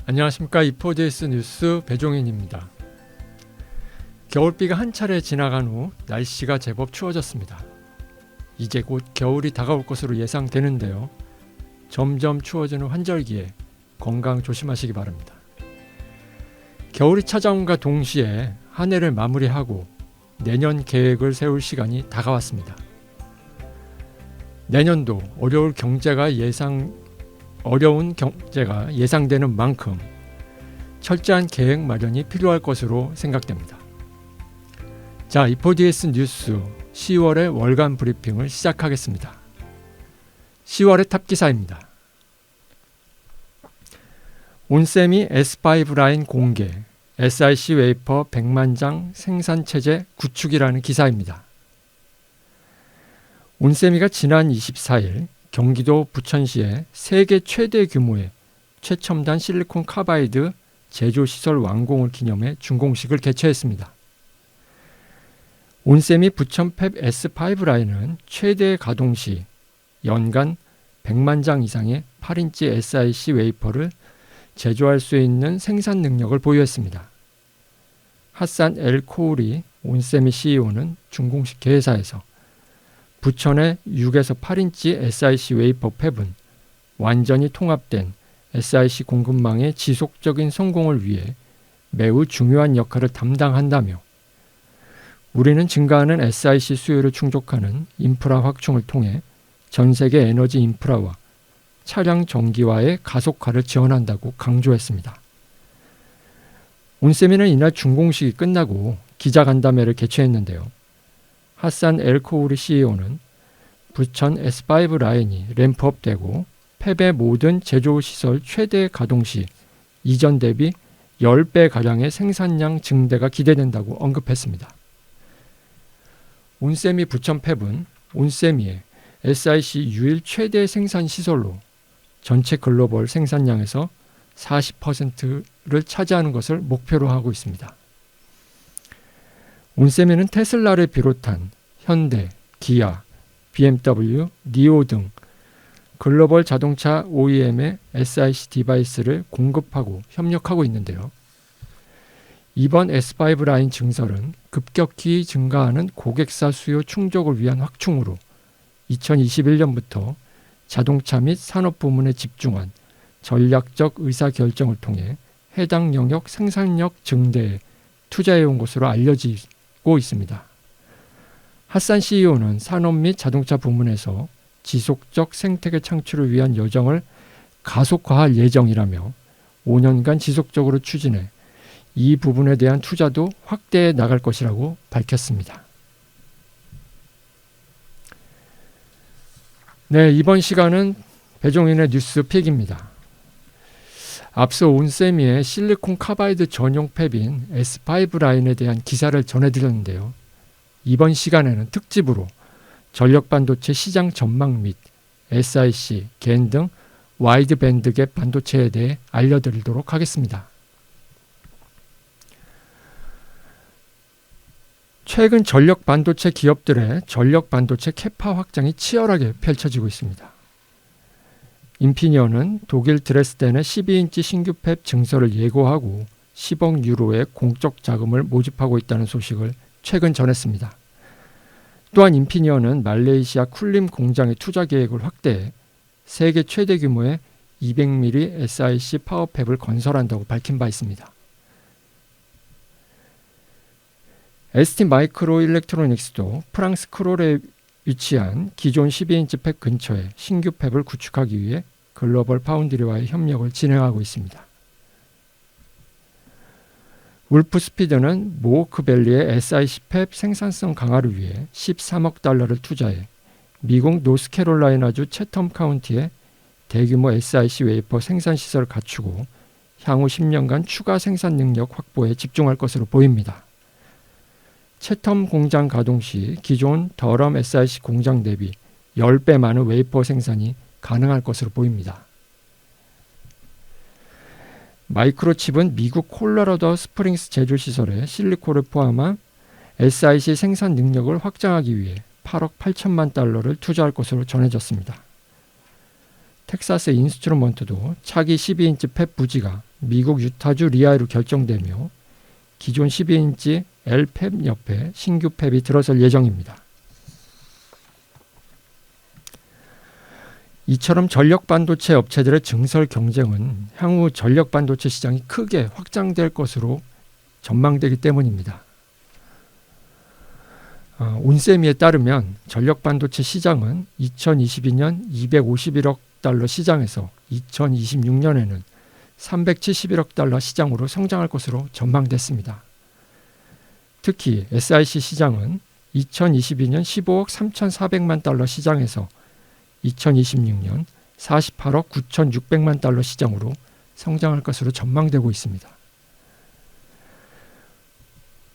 안녕하십니까. 이포디에스 뉴스 배종인입니다. 겨울비가 한 차례 지나간 후 날씨가 제법 추워졌습니다. 이제 곧 겨울이 다가올 것으로 예상되는데요. 점점 추워지는 환절기에 건강 조심하시기 바랍니다. 겨울이 찾아온과 동시에 한 해를 마무리하고 내년 계획을 세울 시간이 다가왔습니다. 내년도 어려운 경제가 예상되는 만큼 철저한 계획 마련이 필요할 것으로 생각됩니다. 자, 이포디에스 뉴스 10월의 월간 브리핑을 시작하겠습니다. 10월의 탑기사입니다. 온세미 S5 라인 공개, SiC 웨이퍼 100만 장 생산체제 구축이라는 기사입니다. 온세미가 지난 24일 경기도 부천시에 세계 최대 규모의 최첨단 실리콘 카바이드 제조시설 완공을 기념해 준공식을 개최했습니다. 온세미 부천팹 S5 라인은 최대 가동 시 연간 100만 장 이상의 8인치 SiC 웨이퍼를 제조할 수 있는 생산 능력을 보유했습니다. 하산 엘 코우리 온세미 CEO는 준공식 개회사에서 부천의 6에서 8인치 SiC 웨이퍼 팹은 완전히 통합된 SiC 공급망의 지속적인 성공을 위해 매우 중요한 역할을 담당한다며 우리는 증가하는 SiC 수요를 충족하는 인프라 확충을 통해 전 세계 에너지 인프라와 차량 전기화의 가속화를 지원한다고 강조했습니다. 온세미는 이날 준공식이 끝나고 기자간담회를 개최했는데요. 하산 엘 코우리 CEO는 부천 S5 라인이 램프업되고 팹의 모든 제조시설 최대 가동 시 이전 대비 10배가량의 생산량 증대가 기대된다고 언급했습니다. 온세미 부천 팹은 온세미의 SiC 유일 최대 생산 시설로 전체 글로벌 생산량에서 40%를 차지하는 것을 목표로 하고 있습니다. 온세미는 테슬라를 비롯한 현대, 기아, BMW, 니오 등 글로벌 자동차 OEM의 SiC 디바이스를 공급하고 협력하고 있는데요. 이번 S5 라인 증설은 급격히 증가하는 고객사 수요 충족을 위한 확충으로 2021년부터 자동차 및 산업 부문에 집중한 전략적 의사결정을 통해 해당 영역 생산력 증대에 투자해온 것으로 알려지고 있습니다. 하산 CEO는 산업 및 자동차 부문에서 지속적 생태계 창출을 위한 여정을 가속화할 예정이라며 5년간 지속적으로 추진해 이 부분에 대한 투자도 확대해 나갈 것이라고 밝혔습니다. 네, 이번 시간은 배종인의 뉴스픽입니다. 앞서 온세미의 실리콘 카바이드 전용 팹인 S5 라인에 대한 기사를 전해드렸는데요. 이번 시간에는 특집으로 전력반도체 시장 전망 및 SiC, 겐 등 와이드 밴드갭 반도체에 대해 알려드리도록 하겠습니다. 최근 전력 반도체 기업들의 전력 반도체 캐파 확장이 치열하게 펼쳐지고 있습니다. 인피니언은 독일 드레스덴의 12인치 신규 팹 증설을 예고하고 10억 유로의 공적 자금을 모집하고 있다는 소식을 최근 전했습니다. 또한 인피니언은 말레이시아 쿨림 공장의 투자 계획을 확대해 세계 최대 규모의 200mm SiC 파워 팹을 건설한다고 밝힌 바 있습니다. ST 마이크로 일렉트로닉스도 프랑스 크롤에 위치한 기존 12인치 팹 근처에 신규 팹을 구축하기 위해 글로벌 파운드리와의 협력을 진행하고 있습니다. 울프스피드는 모호크밸리의 SiC 팹 생산성 강화를 위해 13억 달러를 투자해 미국 노스캐롤라이나주 채텀 카운티에 대규모 SiC 웨이퍼 생산 시설을 갖추고 향후 10년간 추가 생산 능력 확보에 집중할 것으로 보입니다. 채텀 공장 가동 시 기존 더럼 SiC 공장 대비 10배 많은 웨이퍼 생산이 가능할 것으로 보입니다. 마이크로칩은 미국 콜로라도 스프링스 제조시설에 실리콘을 포함한 SiC 생산 능력을 확장하기 위해 8억 8천만 달러를 투자할 것으로 전해졌습니다. 텍사스 인스트루먼트도 차기 12인치 팹 부지가 미국 유타주 리아에로 결정되며 기존 12인치 L팹 옆에 신규 팹이 들어설 예정입니다. 이처럼 전력 반도체 업체들의 증설 경쟁은 향후 전력 반도체 시장이 크게 확장될 것으로 전망되기 때문입니다. 온세미에 따르면 전력 반도체 시장은 2022년 251억 달러 시장에서 2026년에는 371억 달러 시장으로 성장할 것으로 전망됐습니다. 특히 SiC 시장은 2022년 15억 3,400만 달러 시장에서 2026년 48억 9,600만 달러 시장으로 성장할 것으로 전망되고 있습니다.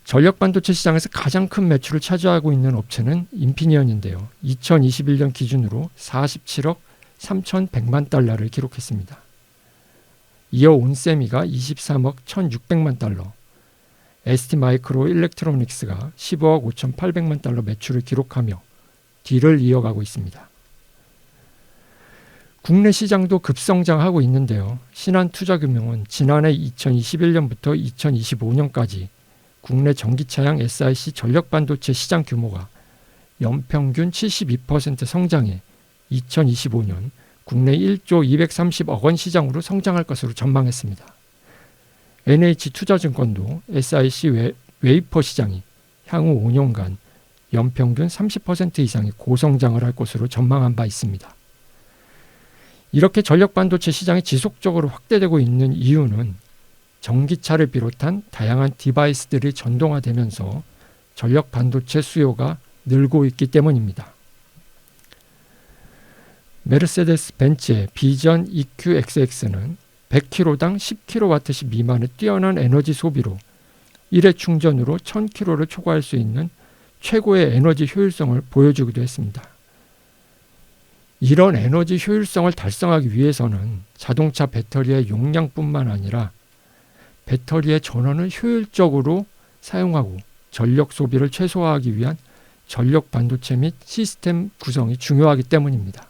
전력 반도체 시장에서 가장 큰 매출을 차지하고 있는 업체는 인피니언인데요. 2021년 기준으로 47억 3,100만 달러를 기록했습니다. 이어 온세미가 23억 1,600만 달러, ST마이크로 일렉트로닉스가 15억 5,800만 달러 매출을 기록하며 뒤를 이어가고 있습니다. 국내 시장도 급성장하고 있는데요. 신한투자금융은 지난해 2021년부터 2025년까지 국내 전기차량 SiC 전력반도체 시장 규모가 연평균 72% 성장해 2025년 국내 1조 230억 원 시장으로 성장할 것으로 전망했습니다. NH투자증권도 SiC 웨이퍼 시장이 향후 5년간 연평균 30% 이상의 고성장을 할 것으로 전망한 바 있습니다. 이렇게 전력 반도체 시장이 지속적으로 확대되고 있는 이유는 전기차를 비롯한 다양한 디바이스들이 전동화되면서 전력 반도체 수요가 늘고 있기 때문입니다. 메르세데스 벤츠의 비전 EQXX는 100km당 10kWh 미만의 뛰어난 에너지 소비로 1회 충전으로 1000km를 초과할 수 있는 최고의 에너지 효율성을 보여주기도 했습니다. 이런 에너지 효율성을 달성하기 위해서는 자동차 배터리의 용량뿐만 아니라 배터리의 전원을 효율적으로 사용하고 전력 소비를 최소화하기 위한 전력 반도체 및 시스템 구성이 중요하기 때문입니다.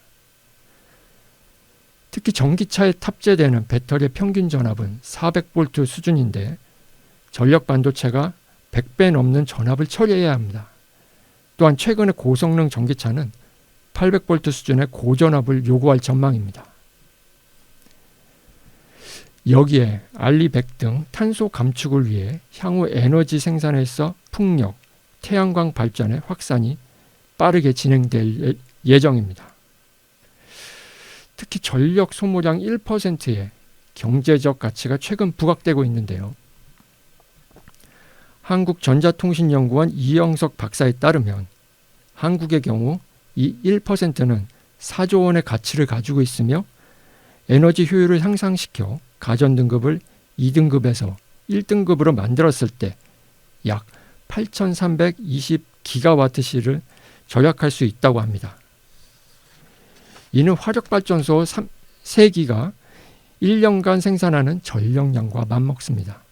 특히 전기차에 탑재되는 배터리의 평균 전압은 400V 수준인데 전력 반도체가 100배 넘는 전압을 처리해야 합니다. 또한 최근의 고성능 전기차는 800V 수준의 고전압을 요구할 전망입니다. 여기에 알리100 등 탄소 감축을 위해 향후 에너지 생산에서 풍력, 태양광 발전의 확산이 빠르게 진행될 예정입니다. 특히 전력 소모량 1%의 경제적 가치가 최근 부각되고 있는데요. 한국전자통신연구원 이영석 박사에 따르면 한국의 경우 이 1%는 4조 원의 가치를 가지고 있으며 에너지 효율을 향상시켜 가전등급을 2등급에서 1등급으로 만들었을 때 약 8,320기가와트시를 절약할 수 있다고 합니다. 이는 화력발전소 3기가 1년간 생산하는 전력량과 맞먹습니다.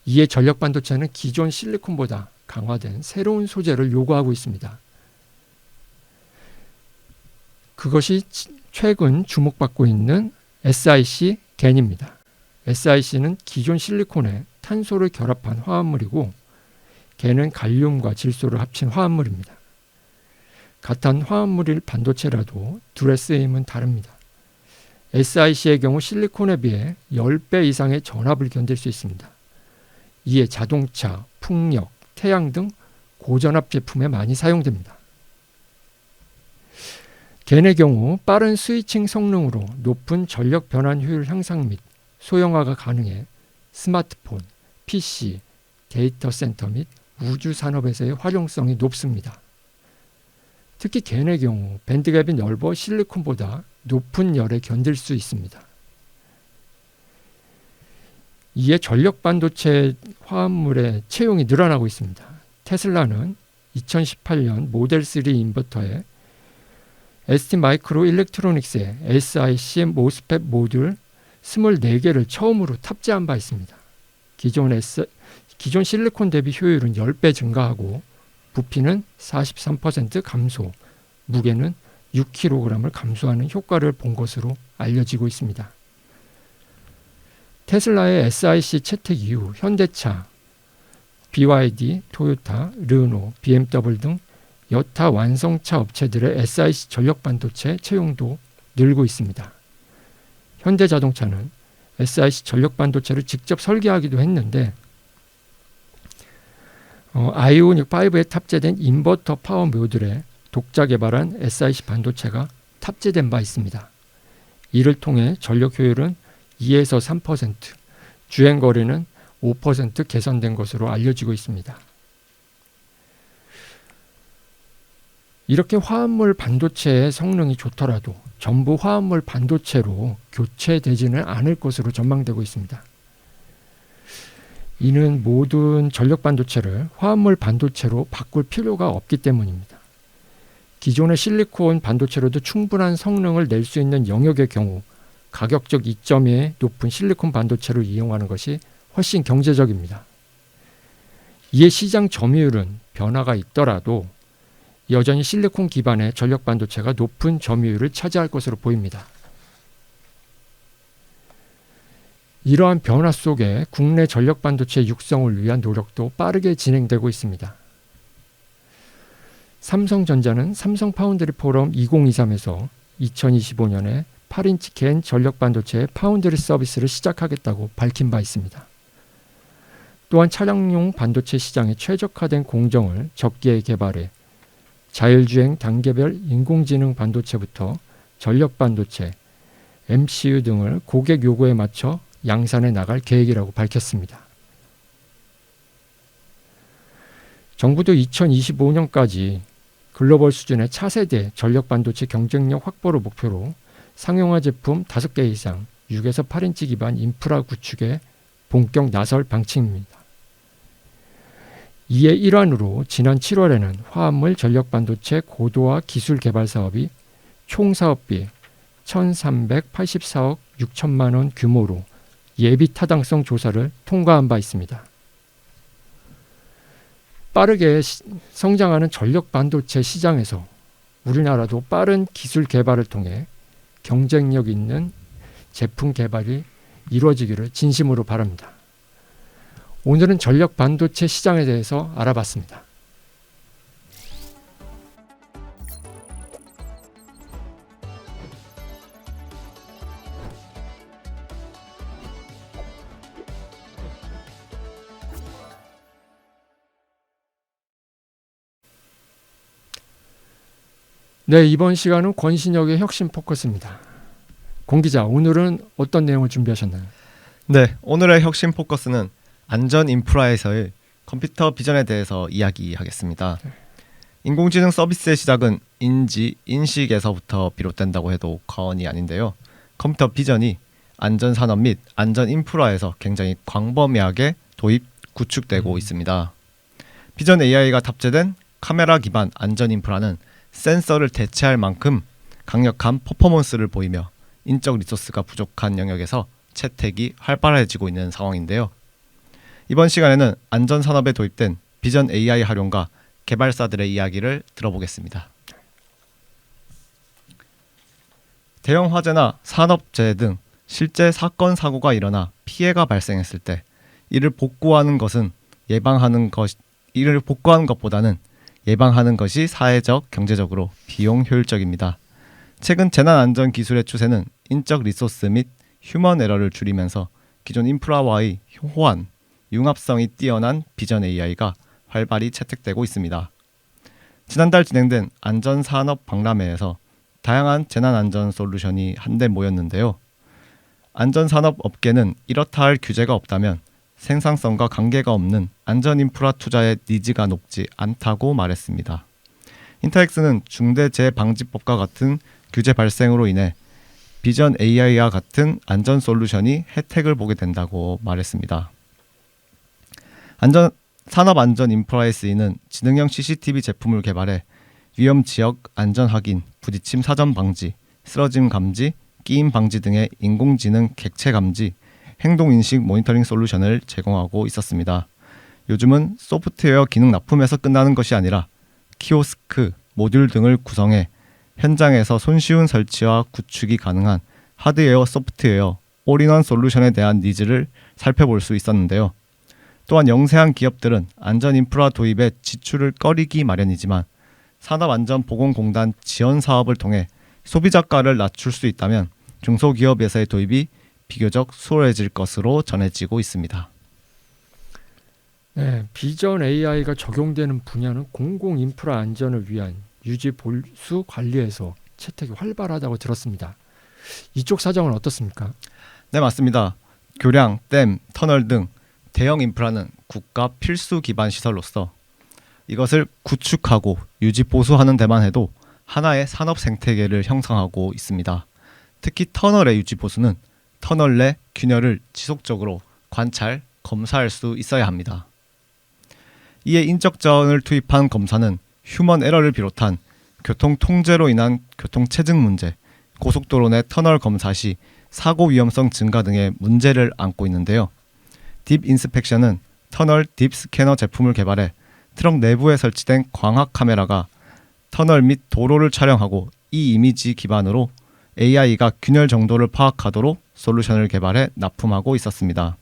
이에 전력반도체는 기존 실리콘보다 강화된 새로운 소재를 요구하고 있습니다. 그것이 최근 주목받고 있는 SiC 겐입니다. SiC는 기존 실리콘에 탄소를 결합한 화합물이고 겐은 갈륨과 질소를 합친 화합물입니다. 같은 화합물일 반도체라도 둘의 쓰임은 다릅니다. SiC의 경우 실리콘에 비해 10배 이상의 전압을 견딜 수 있습니다. 이에 자동차, 풍력, 태양 등 고전압 제품에 많이 사용됩니다. 겐의 경우 빠른 스위칭 성능으로 높은 전력 변환 효율 향상 및 소형화가 가능해 스마트폰, PC, 데이터 센터 및 우주 산업에서의 활용성이 높습니다. 특히 겐의 경우 밴드갭이 넓어 실리콘보다 높은 열에 견딜 수 있습니다. 이에 전력 반도체 화합물의 채용이 늘어나고 있습니다. 테슬라는 2018년 모델 3 인버터에 ST마이크로 일렉트로닉스의 SiC 모스펫 모듈 24개를 처음으로 탑재한 바 있습니다. 기존 실리콘 대비 효율은 10배 증가하고 부피는 43% 감소, 무게는 6kg을 감소하는 효과를 본 것으로 알려지고 있습니다. 테슬라의 SIC 채택 이후 현대차, BYD, 토요타, 르노, BMW 등 여타 완성차 업체들의 SIC 전력 반도체 채용도 늘고 있습니다. 현대자동차는 SIC 전력 반도체를 직접 설계하기도 했는데 아이오닉 5에 탑재된 인버터 파워 모듈에 독자 개발한 SIC 반도체가 탑재된 바 있습니다. 이를 통해 전력 효율은 2에서 3%, 주행 거리는 5% 개선된 것으로 알려지고 있습니다. 이렇게 화합물 반도체의 성능이 좋더라도 전부 화합물 반도체로 교체되지는 않을 것으로 전망되고 있습니다. 이는 모든 전력 반도체를 화합물 반도체로 바꿀 필요가 없기 때문입니다. 기존의 실리콘 반도체로도 충분한 성능을 낼 수 있는 영역의 경우 가격적 이점이 높은 실리콘 반도체를 이용하는 것이 훨씬 경제적입니다. 이에 시장 점유율은 변화가 있더라도 여전히 실리콘 기반의 전력 반도체가 높은 점유율을 차지할 것으로 보입니다. 이러한 변화 속에 국내 전력 반도체 육성을 위한 노력도 빠르게 진행되고 있습니다. 삼성전자는 삼성 파운드리 포럼 2023에서 2025년에 8인치 갠 전력 반도체의 파운드리 서비스를 시작하겠다고 밝힌 바 있습니다. 또한 차량용 반도체 시장에 최적화된 공정을 적기에 개발해 자율주행 단계별 인공지능 반도체부터 전력 반도체, MCU 등을 고객 요구에 맞춰 양산해 나갈 계획이라고 밝혔습니다. 정부도 2025년까지 글로벌 수준의 차세대 전력 반도체 경쟁력 확보를 목표로 상용화 제품 5개 이상 6에서 8인치 기반 인프라 구축에 본격 나설 방침입니다. 이에 일환으로 지난 7월에는 화합물 전력 반도체 고도화 기술 개발 사업이 총 사업비 1,384억 6천만 원 규모로 예비 타당성 조사를 통과한 바 있습니다. 빠르게 성장하는 전력 반도체 시장에서 우리나라도 빠른 기술 개발을 통해 경쟁력 있는 제품 개발이 이루어지기를 진심으로 바랍니다. 오늘은 전력 반도체 시장에 대해서 알아봤습니다. 네, 이번 시간은 권신혁의 혁신 포커스입니다. 권 기자, 오늘은 어떤 내용을 준비하셨나요? 네, 오늘의 혁신 포커스는 안전 인프라에서의 컴퓨터 비전에 대해서 이야기하겠습니다. 인공지능 서비스의 시작은 인지, 인식에서부터 비롯된다고 해도 과언이 아닌데요. 컴퓨터 비전이 안전 산업 및 안전 인프라에서 굉장히 광범위하게 도입, 구축되고 있습니다. 비전 AI가 탑재된 카메라 기반 안전 인프라는 센서를 대체할 만큼 강력한 퍼포먼스를 보이며 인적 리소스가 부족한 영역에서 채택이 활발해지고 있는 상황인데요. 이번 시간에는 안전산업에 도입된 비전 AI 활용과 개발사들의 이야기를 들어보겠습니다. 대형 화재나 산업재해 등 실제 사건 사고가 일어나 피해가 발생했을 때 이를 복구하는 것보다는 예방하는 것이 사회적, 경제적으로 비용 효율적입니다. 최근 재난안전 기술의 추세는 인적 리소스 및 휴먼 에러를 줄이면서 기존 인프라와의 호환, 융합성이 뛰어난 비전 AI가 활발히 채택되고 있습니다. 지난달 진행된 안전산업 박람회에서 다양한 재난안전 솔루션이 한데 모였는데요. 안전산업 업계는 이렇다 할 규제가 없다면 생산성과 관계가 없는 안전 인프라 투자의 니즈가 높지 않다고 말했습니다. 인터엑스는 중대재해방지법과 같은 규제 발생으로 인해 비전 AI와 같은 안전 솔루션이 혜택을 보게 된다고 말했습니다. 산업 안전 인프라에 쓰이는 지능형 CCTV 제품을 개발해 위험 지역 안전 확인, 부딪힘 사전 방지, 쓰러짐 감지, 끼임 방지 등의 인공지능 객체 감지, 행동인식 모니터링 솔루션을 제공하고 있었습니다. 요즘은 소프트웨어 기능 납품에서 끝나는 것이 아니라 키오스크, 모듈 등을 구성해 현장에서 손쉬운 설치와 구축이 가능한 하드웨어, 소프트웨어, 올인원 솔루션에 대한 니즈를 살펴볼 수 있었는데요. 또한 영세한 기업들은 안전 인프라 도입에 지출을 꺼리기 마련이지만 산업안전보건공단 지원 사업을 통해 소비자가를 낮출 수 있다면 중소기업에서의 도입이 비교적 수월해질 것으로 전해지고 있습니다. 네, 비전 AI가 적용되는 분야는 공공 인프라 안전을 위한 유지 보수 관리에서 채택이 활발하다고 들었습니다. 이쪽 사정은 어떻습니까? 네, 맞습니다. 교량, 댐, 터널 등 대형 인프라는 국가 필수 기반 시설로서 이것을 구축하고 유지 보수하는 데만 해도 하나의 산업 생태계를 형성하고 있습니다. 특히 터널의 유지 보수는 터널 내 균열을 지속적으로 관찰, 검사할 수 있어야 합니다. 이에 인적 자원을 투입한 검사는 휴먼 에러를 비롯한 교통 통제로 인한 교통 체증 문제, 고속도로 내 터널 검사 시 사고 위험성 증가 등의 문제를 안고 있는데요. 딥 인스펙션은 터널 딥 스캐너 제품을 개발해 트럭 내부에 설치된 광학 카메라가 터널 및 도로를 촬영하고 이 이미지 기반으로 AI가 균열 정도를 파악하도록 솔루션을 개발해 납품하고 있었습니다.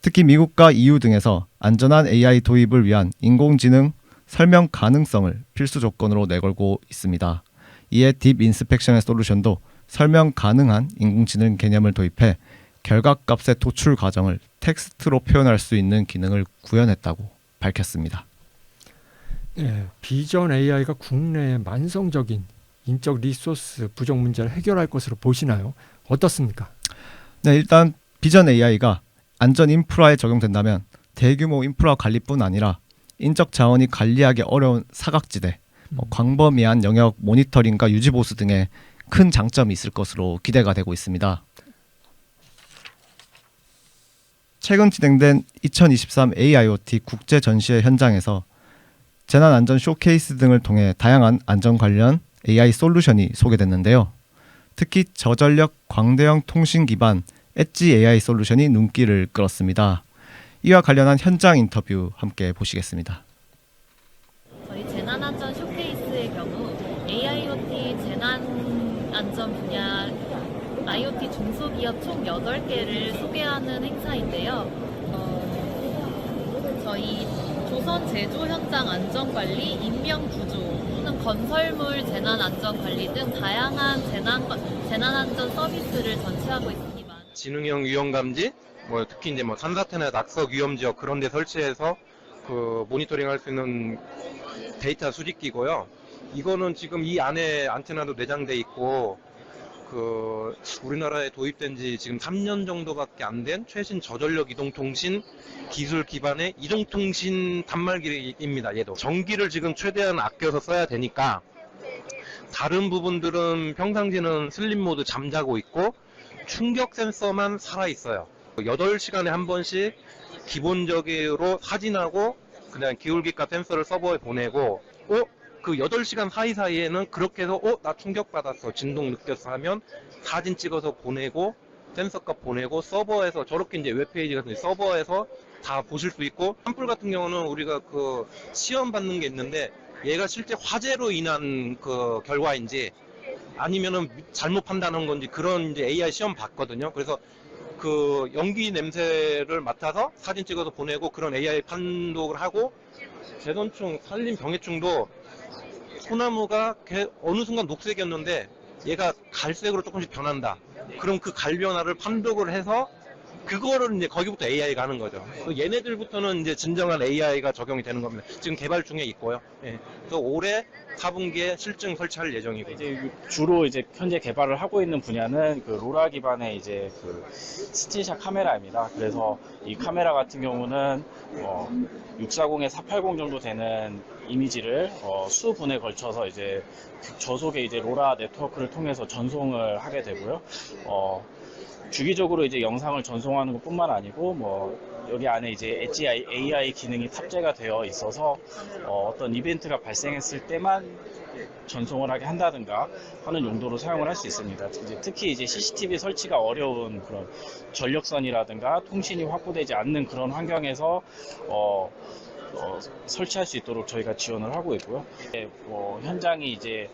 특히 미국과 EU 등에서 안전한 AI 도입을 위한 인공지능 설명 가능성을 필수 조건으로 내걸고 있습니다. 이에 딥 인스펙션의 솔루션도 설명 가능한 인공지능 개념을 도입해 결과값의 도출 과정을 텍스트로 표현할 수 있는 기능을 구현했다고 밝혔습니다. 네, 비전 AI가 국내의 만성적인 인적 리소스 부족 문제를 해결할 것으로 보시나요? 어떻습니까? 네, 일단 비전 AI가 안전 인프라에 적용된다면 대규모 인프라 관리뿐 아니라 인적 자원이 관리하기 어려운 사각지대, 광범위한 영역 모니터링과 유지 보수 등의 큰 장점이 있을 것으로 기대가 되고 있습니다. 최근 진행된 2023 AIoT 국제 전시회 현장에서 재난 안전 쇼케이스 등을 통해 다양한 안전 관련 AI 솔루션이 소개됐는데요. 특히 저전력 광대형 통신 기반 엣지 AI 솔루션이 눈길을 끌었습니다. 이와 관련한 현장 인터뷰 함께 보시겠습니다. 저희 재난안전 쇼케이스의 경우 AIoT 재난안전 분야 IoT 중소기업 총 8개를 소개하는 행사인데요. 저희 조선 제조 현장 안전관리, 인명구조 또는 건설물 재난안전관리 등 다양한 재난안전 서비스를 전시하고 있습니다. 지능형 위험감지, 특히 이제 산사태나 낙석 위험 지역 그런 데 설치해서 그 모니터링 할 수 있는 데이터 수집기고요. 이거는 지금 이 안에 안테나도 내장돼 있고 그 우리나라에 도입된 지 지금 3년 정도밖에 안 된 최신 저전력 이동통신 기술 기반의 이동통신 단말기입니다. 얘도 전기를 지금 최대한 아껴서 써야 되니까 다른 부분들은 평상시는 슬립 모드 잠자고 있고 충격 센서만 살아 있어요. 8시간에 한 번씩 기본적으로 사진하고 그냥 기울기가 센서를 서버에 보내고 그 8시간 사이사이에는 그렇게 해서 나 충격받았어, 진동 느꼈어 하면 사진 찍어서 보내고 센서값 보내고 서버에서 저렇게 이제 웹페이지 같은 서버에서 다 보실 수 있고, 산불 같은 경우는 우리가 그 시험 받는 게 있는데 얘가 실제 화재로 인한 그 결과인지 아니면은 잘못 판단한 건지 그런 이제 AI 시험 봤거든요. 그래서 그 연기 냄새를 맡아서 사진 찍어서 보내고 그런 AI 판독을 하고, 개선충, 산림 병해충도 소나무가 어느 순간 녹색이었는데 얘가 갈색으로 조금씩 변한다. 그럼 그 갈 변화를 판독을 해서 그거를 이제 거기부터 AI가 하는 거죠. 얘네들부터는 이제 진정한 AI가 적용이 되는 겁니다. 지금 개발 중에 있고요. 예. 그래서 올해 4분기에 실증 설치할 예정이고. 이제 주로 이제 현재 개발을 하고 있는 분야는 그 로라 기반의 이제 그 스틸샷 카메라입니다. 그래서 이 카메라 같은 경우는 640에 480 정도 되는 이미지를 수분에 걸쳐서 이제 저속의 이제 로라 네트워크를 통해서 전송을 하게 되고요. 주기적으로 이제 영상을 전송하는 것뿐만 아니고 여기 안에 이제 엣지 AI 기능이 탑재가 되어 있어서 어떤 이벤트가 발생했을 때만 전송을 하게 한다든가 하는 용도로 사용을 할 수 있습니다. 특히 이제 CCTV 설치가 어려운 그런 전력선이라든가 통신이 확보되지 않는 그런 환경에서 설치할 수 있도록 저희가 지원을 하고 있고요. 현장이 이제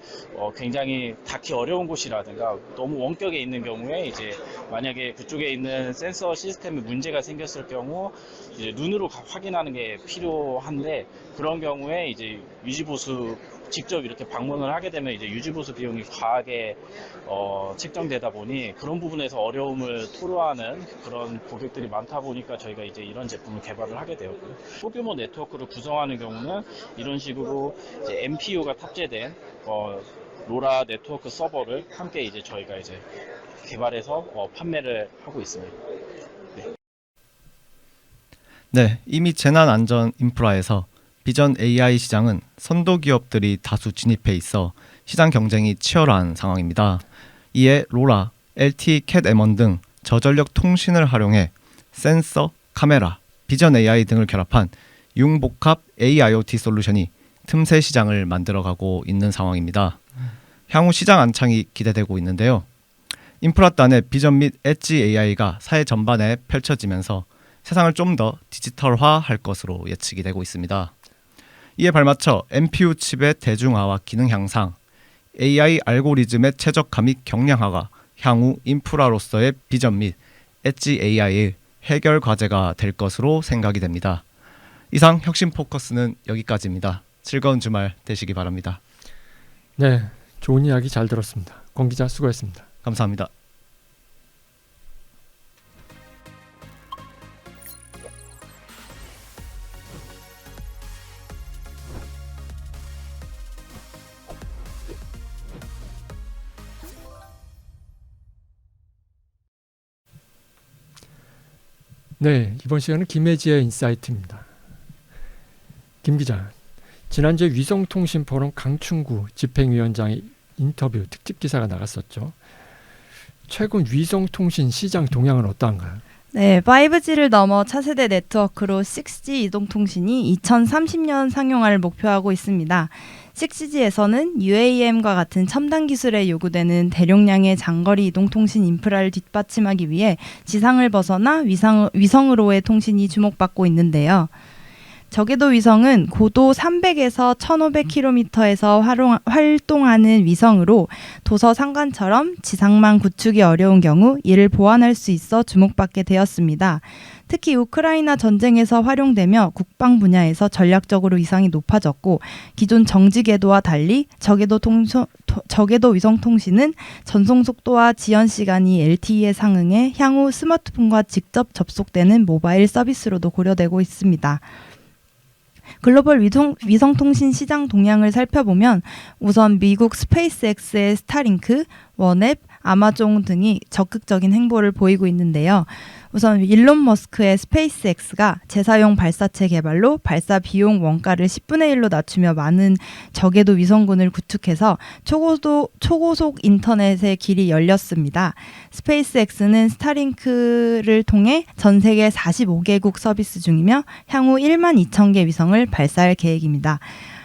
굉장히 닿기 어려운 곳이라든가 너무 원격에 있는 경우에 이제 만약에 그쪽에 있는 센서 시스템에 문제가 생겼을 경우 이제 눈으로 확인하는 게 필요한데, 그런 경우에 이제 유지보수 직접 이렇게 방문을 하게 되면 이제 유지보수 비용이 과하게 책정되다 보니 그런 부분에서 어려움을 토로하는 그런 고객들이 많다 보니까 저희가 이제 이런 제품을 개발을 하게 되었고요. 소규모 네트워크를 구성하는 경우는 이런 식으로 이제 MPU가 탑재된 로라 네트워크 서버를 함께 이제 저희가 이제 개발해서 판매를 하고 있습니다. 네, 이미 재난 안전 인프라에서 비전 AI 시장은 선도 기업들이 다수 진입해 있어 시장 경쟁이 치열한 상황입니다. 이에 로라, LTE 캣 M1 등 저전력 통신을 활용해 센서, 카메라, 비전 AI 등을 결합한 융복합 AIoT 솔루션이 틈새 시장을 만들어가고 있는 상황입니다. 향후 시장 안착이 기대되고 있는데요. 인프라단의 비전 및 엣지 AI가 사회 전반에 펼쳐지면서 세상을 좀 더 디지털화할 것으로 예측이 되고 있습니다. 이에 발맞춰 MPU 칩의 대중화와 기능 향상, AI 알고리즘의 최적화 및 경량화가 향후 인프라로서의 비전 및 엣지 AI의 해결 과제가 될 것으로 생각이 됩니다. 이상 혁신 포커스는 여기까지입니다. 즐거운 주말 되시기 바랍니다. 네, 좋은 이야기 잘 들었습니다. 권 기자 수고했습니다. 감사합니다. 네, 이번 시간은 김혜지의 인사이트입니다. 김 기자, 지난주에 위성통신 포럼 강충구 집행위원장의 인터뷰 특집 기사가 나갔었죠. 최근 위성통신 시장 동향은 어떠한가요? 네, 5G를 넘어 차세대 네트워크로 6G 이동통신이 2030년 상용화를 목표하고 있습니다. 6G에서는 UAM과 같은 첨단 기술에 요구되는 대용량의 장거리 이동통신 인프라를 뒷받침하기 위해 지상을 벗어나 위성으로의 통신이 주목받고 있는데요. 저궤도 위성은 고도 300에서 1500km에서 활동하는 위성으로 도서 상관처럼 지상망 구축이 어려운 경우 이를 보완할 수 있어 주목받게 되었습니다. 특히 우크라이나 전쟁에서 활용되며 국방 분야에서 전략적으로 위상이 높아졌고, 기존 정지 궤도와 달리 저궤도 위성 통신은 전송 속도와 지연 시간이 LTE에 상응해 향후 스마트폰과 직접 접속되는 모바일 서비스로도 고려되고 있습니다. 글로벌 위성통신 시장 동향을 살펴보면 우선 미국 스페이스X의 스타링크, 원앱, 아마존 등이 적극적인 행보를 보이고 있는데요. 우선 일론 머스크의 스페이스X가 재사용 발사체 개발로 발사 비용 원가를 10분의 1로 낮추며 많은 저궤도 위성군을 구축해서 초고속 인터넷의 길이 열렸습니다. 스페이스X는 스타링크를 통해 전 세계 45개국 서비스 중이며 향후 1만 2천 개 위성을 발사할 계획입니다.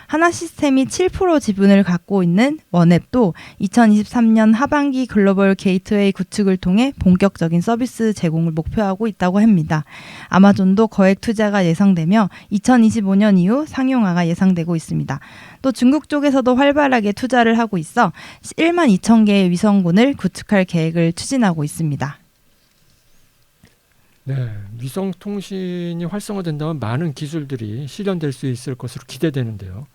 하나시스템이 7% 지분을 갖고 있는 원앱도 2023년 하반기 글로벌 게이트웨이 구축을 통해 본격적인 서비스 제공을 목표하고 있다고 합니다. 아마존도 거액 투자가 예상되며 2025년 이후 상용화가 예상되고 있습니다. 또 중국 쪽에서도 활발하게 투자를 하고 있어 1만 2천 개의 위성군을 구축할 계획을 추진하고 있습니다. 네, 위성 통신이 활성화된다면 많은 기술들이 실현될 수 있을 것으로 기대되는데요.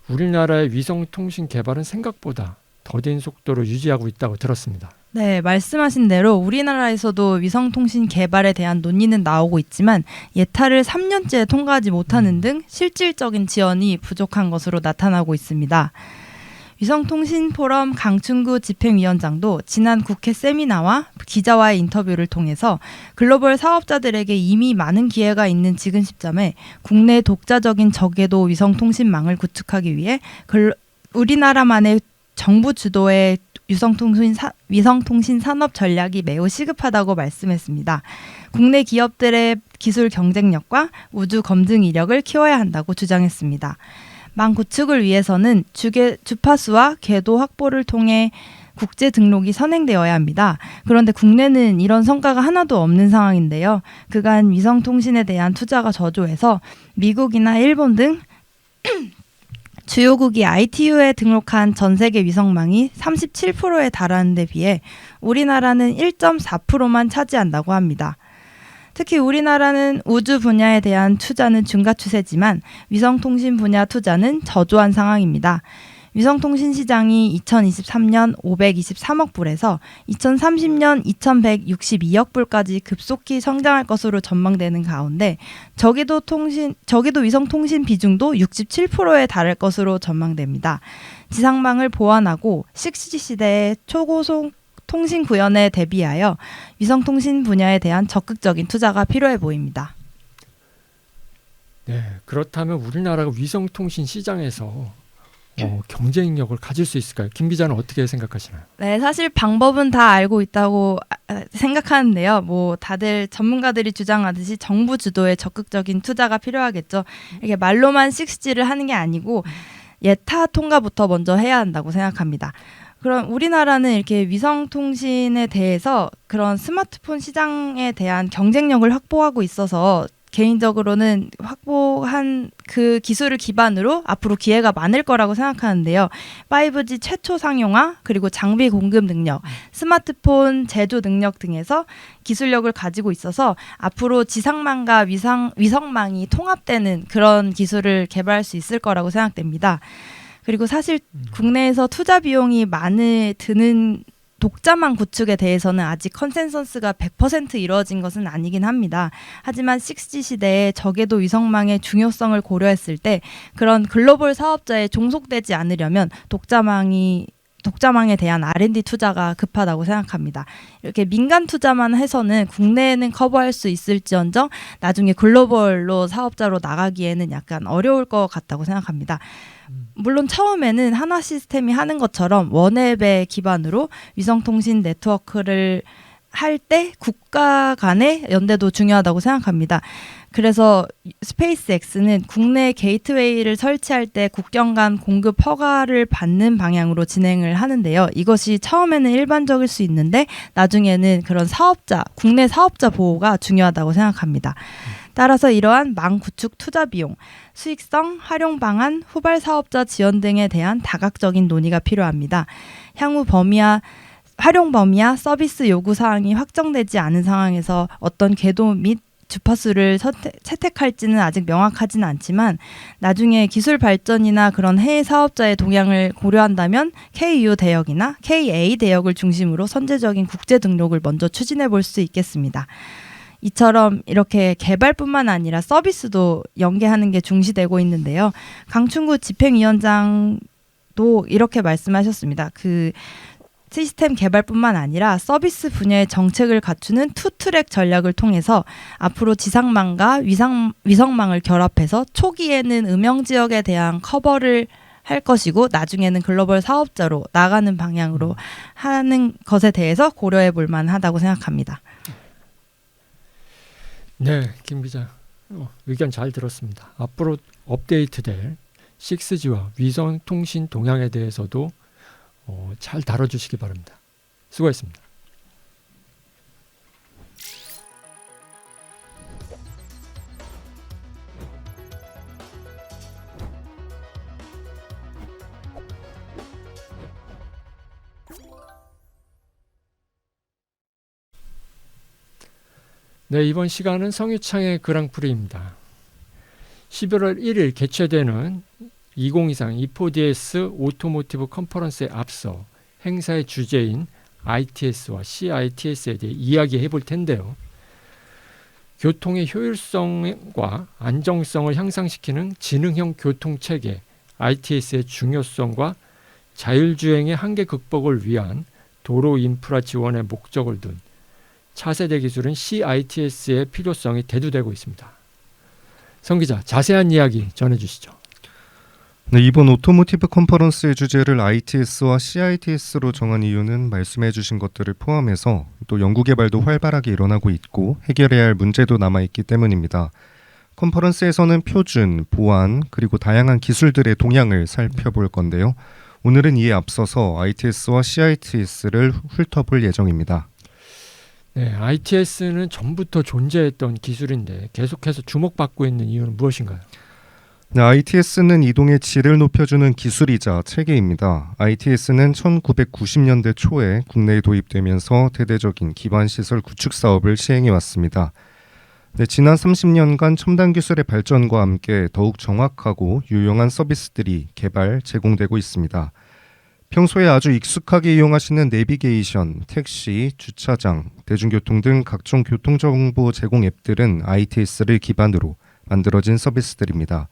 우리나라의 위성 통신 개발은 생각보다 더딘 속도로 유지하고 있다고 들었습니다. 네, 말씀하신 대로 우리나라에서도 위성통신 개발에 대한 논의는 나오고 있지만 예타를 3년째 통과하지 못하는 등 실질적인 지원이 부족한 것으로 나타나고 있습니다. 위성통신포럼 강충구 집행위원장도 지난 국회 세미나와 기자와의 인터뷰를 통해서 글로벌 사업자들에게 이미 많은 기회가 있는 지금 시점에 국내 독자적인 저궤도 위성통신망을 구축하기 위해 우리나라만의 정부 주도의 위성통신 산업 전략이 매우 시급하다고 말씀했습니다. 국내 기업들의 기술 경쟁력과 우주 검증 이력을 키워야 한다고 주장했습니다. 망 구축을 위해서는 주파수와 궤도 확보를 통해 국제 등록이 선행되어야 합니다. 그런데 국내는 이런 성과가 하나도 없는 상황인데요. 그간 위성통신에 대한 투자가 저조해서 미국이나 일본 등 주요국이 ITU에 등록한 전 세계 위성망이 37%에 달하는 데 비해 우리나라는 1.4%만 차지한다고 합니다. 특히 우리나라는 우주 분야에 대한 투자는 증가 추세지만 위성통신 분야 투자는 저조한 상황입니다. 위성통신 시장이 2023년 523억 불에서 2030년 2162억 불까지 급속히 성장할 것으로 전망되는 가운데 저기도 위성통신 비중도 67%에 달할 것으로 전망됩니다. 지상망을 보완하고 6G 시대의 초고속 통신 구현에 대비하여 위성통신 분야에 대한 적극적인 투자가 필요해 보입니다. 네, 그렇다면 우리나라가 위성통신 시장에서 경쟁력을 가질 수 있을까요? 김 기자는 어떻게 생각하시나요? 네, 사실 방법은 다 알고 있다고 생각하는데요. 뭐 다들 전문가들이 주장하듯이 정부 주도의 적극적인 투자가 필요하겠죠. 이게 말로만 6G를 하는 게 아니고 예타 통과부터 먼저 해야 한다고 생각합니다. 그럼 우리나라는 이렇게 위성통신에 대해서 그런 스마트폰 시장에 대한 경쟁력을 확보하고 있어서 개인적으로는 확보한 그 기술을 기반으로 앞으로 기회가 많을 거라고 생각하는데요. 5G 최초 상용화, 그리고 장비 공급 능력, 스마트폰 제조 능력 등에서 기술력을 가지고 있어서 앞으로 지상망과 위성망이 통합되는 그런 기술을 개발할 수 있을 거라고 생각됩니다. 그리고 사실 국내에서 투자 비용이 많이 드는 독자망 구축에 대해서는 아직 컨센서스가 100% 이루어진 것은 아니긴 합니다. 하지만 6G 시대에 저궤도 위성망의 중요성을 고려했을 때 그런 글로벌 사업자에 종속되지 않으려면 독자망에 대한 R&D 투자가 급하다고 생각합니다. 이렇게 민간 투자만 해서는 국내에는 커버할 수 있을지언정 나중에 글로벌로 사업자로 나가기에는 약간 어려울 것 같다고 생각합니다. 물론 처음에는 한화 시스템이 하는 것처럼 원앱에 기반으로 위성통신 네트워크를 할 때 국가 간의 연대도 중요하다고 생각합니다. 그래서 스페이스X는 국내 게이트웨이를 설치할 때 국경 간 공급 허가를 받는 방향으로 진행을 하는데요. 이것이 처음에는 일반적일 수 있는데 나중에는 그런 국내 사업자 보호가 중요하다고 생각합니다. 따라서 이러한 망 구축 투자 비용, 수익성, 활용 방안, 후발 사업자 지원 등에 대한 다각적인 논의가 필요합니다. 향후 활용 범위와 서비스 요구 사항이 확정되지 않은 상황에서 어떤 궤도 및 주파수를 채택할지는 아직 명확하진 않지만 나중에 기술 발전이나 그런 해외 사업자의 동향을 고려한다면 KU 대역이나 KA 대역을 중심으로 선제적인 국제 등록을 먼저 추진해 볼 수 있겠습니다. 이처럼 이렇게 개발뿐만 아니라 서비스도 연계하는 게 중시되고 있는데요. 강충구 집행위원장도 이렇게 말씀하셨습니다. 그 시스템 개발뿐만 아니라 서비스 분야의 정책을 갖추는 투트랙 전략을 통해서 앞으로 지상망과 위성망을 결합해서 초기에는 음영 지역에 대한 커버를 할 것이고 나중에는 글로벌 사업자로 나가는 방향으로 하는 것에 대해서 고려해 볼 만하다고 생각합니다. 네, 김 기자 의견 잘 들었습니다. 앞으로 업데이트될 6G와 위성통신 동향에 대해서도 잘 다뤄주시기 바랍니다. 수고했습니다. 네, 이번 시간은 성유창의 그랑프리입니다. 11월 1일 개최되는 2023 E4DS 오토모티브 컨퍼런스에 앞서 행사의 주제인 ITS와 CITS에 대해 이야기해 볼 텐데요. 교통의 효율성과 안정성을 향상시키는 지능형 교통체계 ITS의 중요성과 자율주행의 한계 극복을 위한 도로 인프라 지원의 목적을 둔 차세대 기술은 CITS의 필요성이 대두되고 있습니다. 성 기자, 자세한 이야기 전해주시죠. 네, 이번 오토모티브 컨퍼런스의 주제를 ITS와 CITS로 정한 이유는 말씀해 주신 것들을 포함해서 또 연구개발도 활발하게 일어나고 있고 해결해야 할 문제도 남아있기 때문입니다. 컨퍼런스에서는 표준, 보안, 그리고 다양한 기술들의 동향을 살펴볼 건데요. 오늘은 이에 앞서서 ITS와 CITS를 훑어볼 예정입니다. 네, ITS는 전부터 존재했던 기술인데 계속해서 주목받고 있는 이유는 무엇인가요? 네, ITS는 이동의 질을 높여주는 기술이자 체계입니다. ITS는 1990년대 초에 국내에 도입되면서 대대적인 기반시설 구축 사업을 시행해 왔습니다. 네, 지난 30년간 첨단 기술의 발전과 함께 더욱 정확하고 유용한 서비스들이 개발, 제공되고 있습니다. 평소에 아주 익숙하게 이용하시는 내비게이션, 택시, 주차장, 대중교통 등 각종 교통정보 제공 앱들은 ITS를 기반으로 만들어진 서비스들입니다.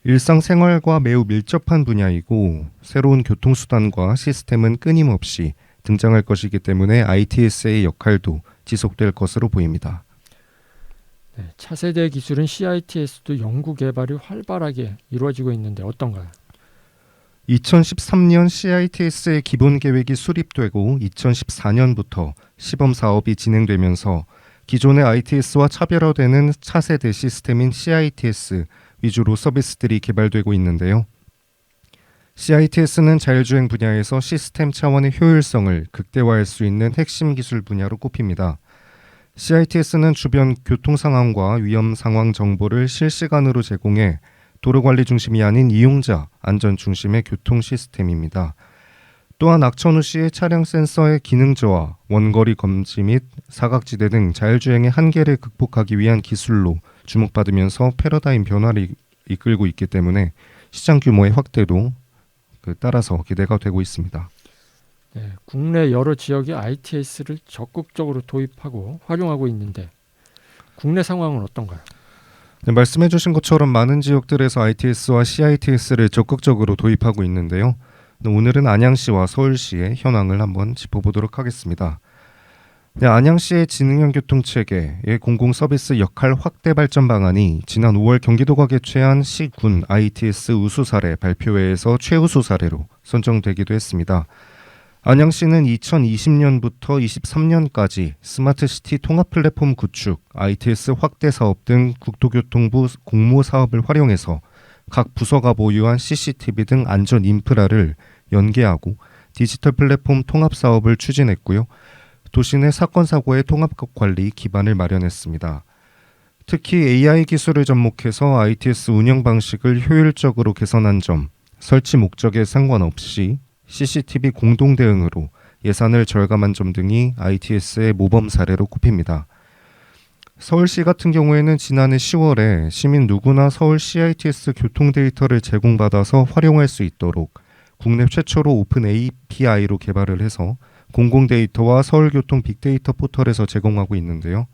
일상생활과 매우 밀접한 분야이고 새로운 교통수단과 시스템은 끊임없이 등장할 것이기 때문에 ITS의 역할도 지속될 것으로 보입니다. 네, 차세대 기술은 CITS도 연구 개발이 활발하게 이루어지고 있는데 어떤가요? 2013년 CITS의 기본 계획이 수립되고 2014년부터 시범 사업이 진행되면서 기존의 ITS와 차별화되는 차세대 시스템인 CITS 위주로 서비스들이 개발되고 있는데요. CITS는 자율주행 분야에서 시스템 차원의 효율성을 극대화할 수 있는 핵심 기술 분야로 꼽힙니다. CITS는 주변 교통 상황과 위험 상황 정보를 실시간으로 제공해 도로관리 중심이 아닌 이용자 안전 중심의 교통 시스템입니다. 또한 악천후 시의 차량 센서의 기능 저하, 원거리 검지 및 사각지대 등 자율주행의 한계를 극복하기 위한 기술로 주목받으면서 패러다임 변화를 이끌고 있기 때문에 시장 규모의 확대도 따라서 기대가 되고 있습니다. 네, 국내 여러 지역에 ITS를 적극적으로 도입하고 활용하고 있는데 국내 상황은 어떤가요? 네, 말씀해 주신 것처럼 많은 지역들에서 ITS와 CITS를 적극적으로 도입하고 있는데요. 오늘은 안양시와 서울시의 현황을 한번 짚어보도록 하겠습니다. 네, 안양시의 지능형 교통체계의 공공서비스 역할 확대 발전 방안이 지난 5월 경기도가 개최한 시군 ITS 우수 사례 발표회에서 최우수 사례로 선정되기도 했습니다. 안양시는 2020년부터 23년까지 스마트시티 통합 플랫폼 구축, ITS 확대 사업 등 국토교통부 공모 사업을 활용해서 각 부서가 보유한 CCTV 등 안전 인프라를 연계하고 디지털 플랫폼 통합 사업을 추진했고요. 도시 내 사건 사고의 통합 관리 기반을 마련했습니다. 특히 AI 기술을 접목해서 ITS 운영 방식을 효율적으로 개선한 점, 설치 목적에 상관없이 CCTV 공동 대응으로 예산을 절감한 점 등이 ITS의 모범 사례로 꼽힙니다. 서울시 같은 경우에는 지난해 10월에 시민 누구나 서울 CITS 교통 데이터를 제공받아서 활용할 수 있도록 국내 최초로 오픈 API로 개발을 해서 공공 데이터와 서울교통 빅데이터 포털에서 제공하고 있는데요.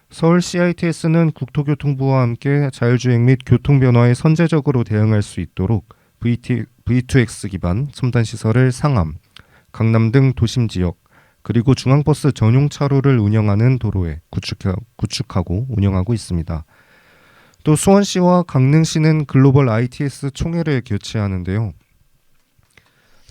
서울 CITS는 국토교통부와 함께 자율주행 및 교통 변화에 선제적으로 대응할 수 있도록 V2X 기반 첨단 시설을 상암, 강남 등 도심 지역, 그리고 중앙버스 전용 차로를 운영하는 도로에 구축하고 운영하고 있습니다. 또 수원시와 강릉시는 글로벌 ITS 총회를 개최하는데요.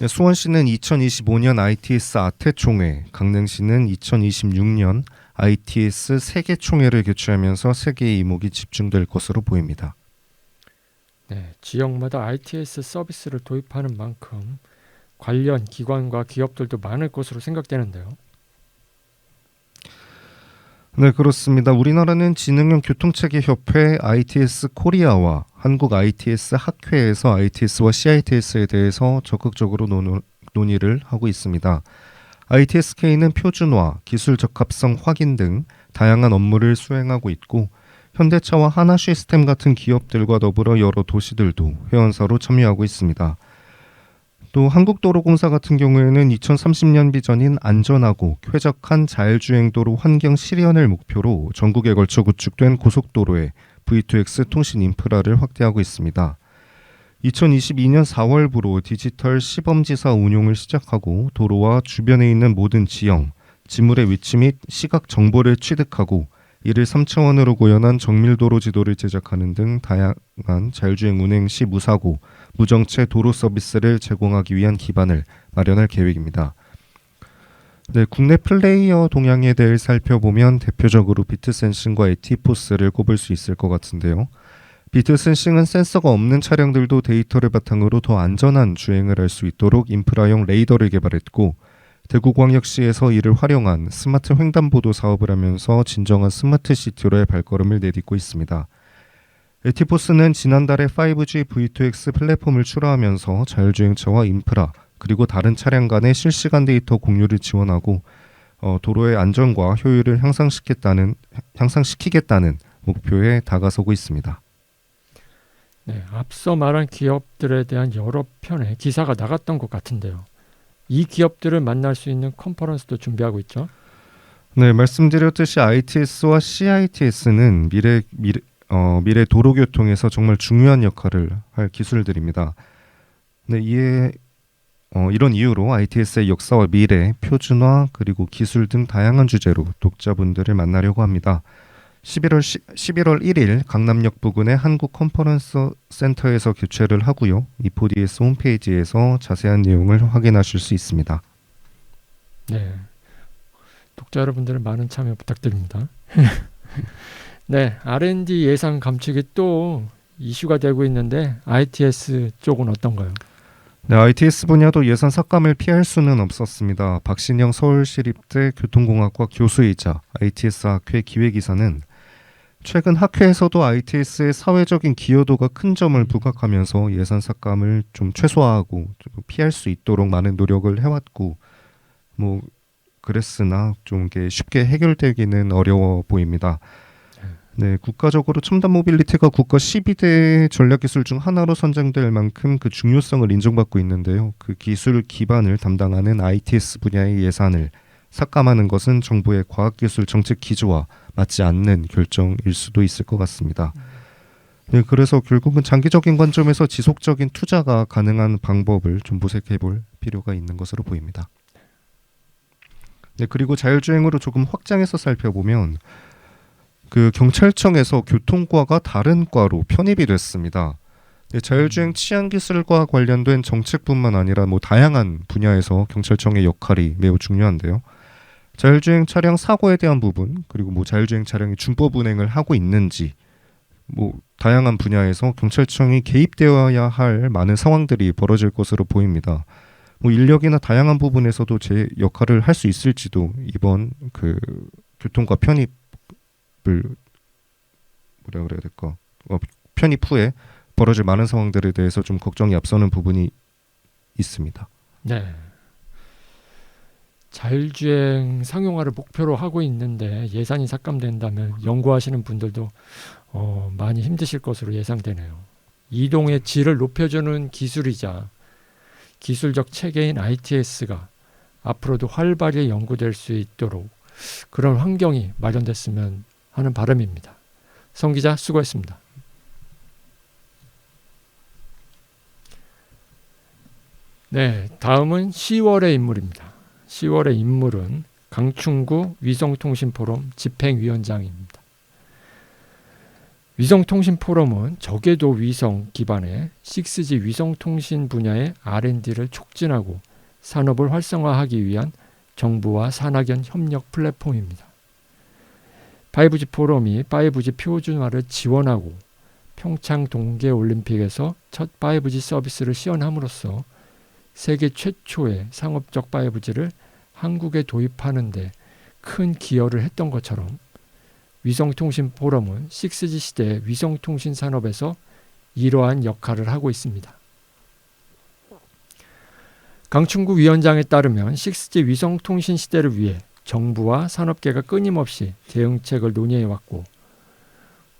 수원시는 2025년 ITS 아태 총회, 강릉시는 2026년 ITS 세계 총회를 개최하면서 세계의 이목이 집중될 것으로 보입니다. 네, 지역마다 ITS 서비스를 도입하는 만큼 관련 기관과 기업들도 많을 것으로 생각되는데요. 네, 그렇습니다. 우리나라는 지능형 교통체계 협회 ITS 코리아와 한국 ITS 학회에서 ITS와 CITS에 대해서 적극적으로 논의를 하고 있습니다. ITSK는 표준화, 기술 적합성 확인 등 다양한 업무를 수행하고 있고 현대차와 하나시스템 같은 기업들과 더불어 여러 도시들도 회원사로 참여하고 있습니다. 또 한국도로공사 같은 경우에는 2030년 비전인 안전하고 쾌적한 자율주행도로 환경 실현을 목표로 전국에 걸쳐 구축된 고속도로에 V2X 통신 인프라를 확대하고 있습니다. 2022년 4월부로 디지털 시범지사 운용을 시작하고 도로와 주변에 있는 모든 지형, 지물의 위치 및 시각 정보를 취득하고 이를 3차원으로 구현한 정밀도로 지도를 제작하는 등 다양한 자율주행 운행 시 무사고, 무정체 도로 서비스를 제공하기 위한 기반을 마련할 계획입니다. 네, 국내 플레이어 동향에 대해 살펴보면 대표적으로 비트센싱과 에티포스를 꼽을 수 있을 것 같은데요. 비트센싱은 센서가 없는 차량들도 데이터를 바탕으로 더 안전한 주행을 할 수 있도록 인프라용 레이더를 개발했고 대구광역시에서 이를 활용한 스마트 횡단보도 사업을 하면서 진정한 스마트 시티로의 발걸음을 내딛고 있습니다. 에티포스는 지난달에 5G V2X 플랫폼을 출하하면서 자율주행차와 인프라 그리고 다른 차량 간의 실시간 데이터 공유를 지원하고 도로의 안전과 효율을 향상시키겠다는 목표에 다가서고 있습니다. 네, 앞서 말한 기업들에 대한 여러 편의 기사가 나갔던 것 같은데요. 이 기업들을 만날 수 있는 컨퍼런스도 준비하고 있죠. 네, 말씀드렸듯이 ITS와 CITS는 미래 도로교통에서 정말 중요한 역할을 할 기술들입니다. 네, 이런 이유로 ITS의 역사와 미래, 표준화, 그리고 기술 등 다양한 주제로 독자분들을 만나려고 합니다. 11월 1일 강남역 부근의 한국 컨퍼런스 센터에서 개최를 하고요. E4DS 홈페이지에서 자세한 내용을 확인하실 수 있습니다. 네, 독자 여러분들 많은 참여 부탁드립니다. 네, R&D 예산 감축이 또 이슈가 되고 있는데 ITS 쪽은 어떤가요? 네, ITS 분야도 예산 삭감을 피할 수는 없었습니다. 박신영 서울시립대 교통공학과 교수이자 ITS 학회 기획이사는 최근 학회에서도 ITS의 사회적인 기여도가 큰 점을 부각하면서 예산 삭감을 좀 최소화하고 좀 피할 수 있도록 많은 노력을 해왔고 그랬으나 좀 이게 쉽게 해결되기는 어려워 보입니다. 네, 국가적으로 첨단 모빌리티가 국가 12대 전략기술 중 하나로 선정될 만큼 그 중요성을 인정받고 있는데요. 그 기술 기반을 담당하는 ITS 분야의 예산을 삭감하는 것은 정부의 과학기술 정책 기조와 맞지 않는 결정일 수도 있을 것 같습니다. 네, 그래서 결국은 장기적인 관점에서 지속적인 투자가 가능한 방법을 좀 모색해 볼 필요가 있는 것으로 보입니다. 네, 그리고 자율주행으로 조금 확장해서 살펴보면 그 경찰청에서 교통과가 다른 과로 편입이 됐습니다. 네, 자율주행 치안기술과 관련된 정책뿐만 아니라 다양한 분야에서 경찰청의 역할이 매우 중요한데요. 자율주행 차량 사고에 대한 부분, 그리고 자율주행 차량이 준법 운행을 하고 있는지 다양한 분야에서 경찰청이 개입되어야 할 많은 상황들이 벌어질 것으로 보입니다. 인력이나 다양한 부분에서도 제 역할을 할 수 있을지도 이번 그 교통과 편입을 편입 후에 벌어질 많은 상황들에 대해서 좀 걱정이 앞서는 부분이 있습니다. 네. 자율주행 상용화를 목표로 하고 있는데 예산이 삭감된다면 연구하시는 분들도 많이 힘드실 것으로 예상되네요. 이동의 질을 높여주는 기술이자 기술적 체계인 ITS가 앞으로도 활발히 연구될 수 있도록 그런 환경이 마련됐으면 하는 바람입니다. 성 기자 수고했습니다. 네, 다음은 10월의 인물입니다. 10월의 인물은 강충구 위성통신포럼 집행위원장입니다. 위성통신포럼은 저궤도 위성 기반의 6G 위성통신 분야의 R&D를 촉진하고 산업을 활성화하기 위한 정부와 산학연 협력 플랫폼입니다. 5G 포럼이 5G 표준화를 지원하고 평창 동계올림픽에서 첫 5G 서비스를 시연함으로써 세계 최초의 상업적 5G를 한국에 도입하는 데 큰 기여를 했던 것처럼 위성통신 포럼은 6G 시대의 위성통신 산업에서 이러한 역할을 하고 있습니다. 강충구 위원장에 따르면 6G 위성통신 시대를 위해 정부와 산업계가 끊임없이 대응책을 논의해왔고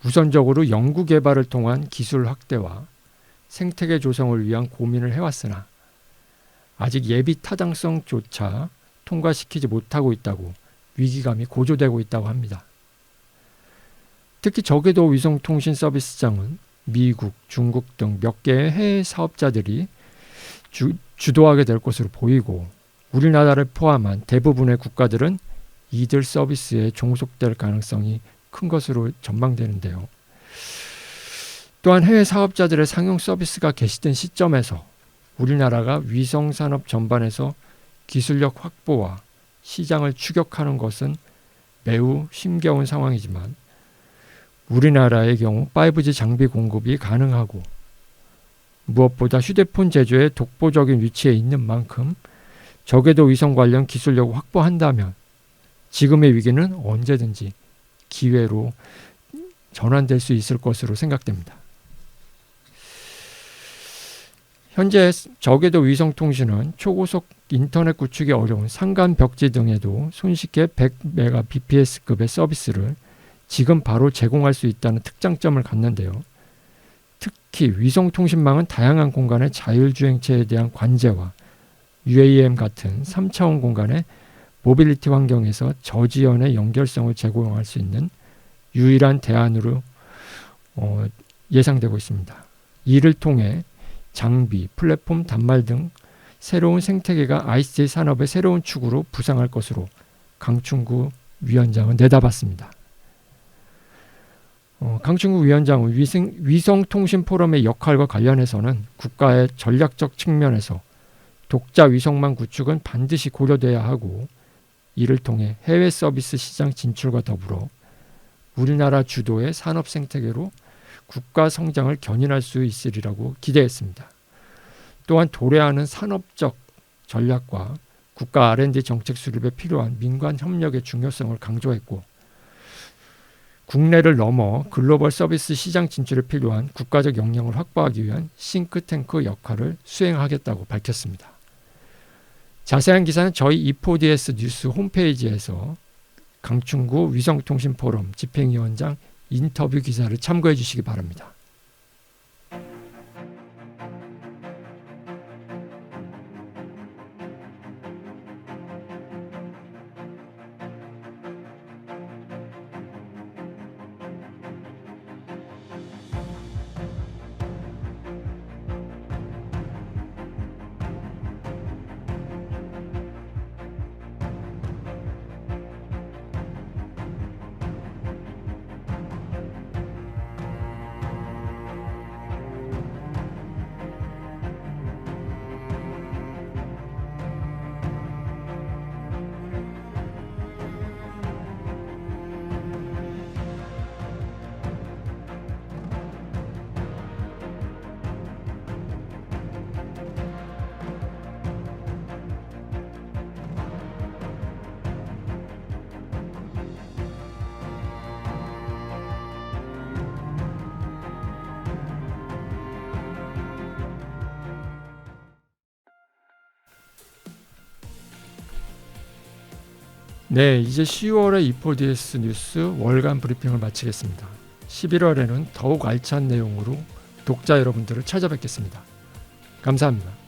우선적으로 연구개발을 통한 기술 확대와 생태계 조성을 위한 고민을 해왔으나 아직 예비 타당성조차 통과시키지 못하고 있다고 위기감이 고조되고 있다고 합니다. 특히 저궤도 위성통신 서비스장은 미국, 중국 등 몇 개의 해외 사업자들이 주도하게 될 것으로 보이고 우리나라를 포함한 대부분의 국가들은 이들 서비스에 종속될 가능성이 큰 것으로 전망되는데요. 또한 해외 사업자들의 상용 서비스가 개시된 시점에서 우리나라가 위성산업 전반에서 기술력 확보와 시장을 추격하는 것은 매우 힘겨운 상황이지만 우리나라의 경우 5G 장비 공급이 가능하고 무엇보다 휴대폰 제조에 독보적인 위치에 있는 만큼 저궤도 위성 관련 기술력을 확보한다면 지금의 위기는 언제든지 기회로 전환될 수 있을 것으로 생각됩니다. 현재 저궤도 위성 통신은 초고속 인터넷 구축이 어려운 산간 벽지 등에도 손쉽게 100Mbps급의 서비스를 지금 바로 제공할 수 있다는 특장점을 갖는데요. 특히 위성 통신망은 다양한 공간의 자율주행체에 대한 관제와 UAM 같은 3차원 공간의 모빌리티 환경에서 저지연의 연결성을 제공할 수 있는 유일한 대안으로 예상되고 있습니다. 이를 통해 장비, 플랫폼, 단말 등 새로운 생태계가 ICT 산업의 새로운 축으로 부상할 것으로 강충구 위원장은 내다봤습니다. 강충구 위원장은 위성통신 포럼의 역할과 관련해서는 국가의 전략적 측면에서 독자 위성망 구축은 반드시 고려돼야 하고 이를 통해 해외 서비스 시장 진출과 더불어 우리나라 주도의 산업 생태계로 국가 성장을 견인할 수 있으리라고 기대했습니다. 또한 도래하는 산업적 전략과 국가 R&D 정책 수립에 필요한 민관 협력의 중요성을 강조했고 국내를 넘어 글로벌 서비스 시장 진출에 필요한 국가적 역량을 확보하기 위한 싱크탱크 역할을 수행하겠다고 밝혔습니다. 자세한 기사는 저희 E4DS 뉴스 홈페이지에서 강충구 위성통신포럼 집행위원장 인터뷰 기사를 참고해 주시기 바랍니다. 네, 이제 10월의 E4DS 뉴스 월간 브리핑을 마치겠습니다. 11월에는 더욱 알찬 내용으로 독자 여러분들을 찾아뵙겠습니다. 감사합니다.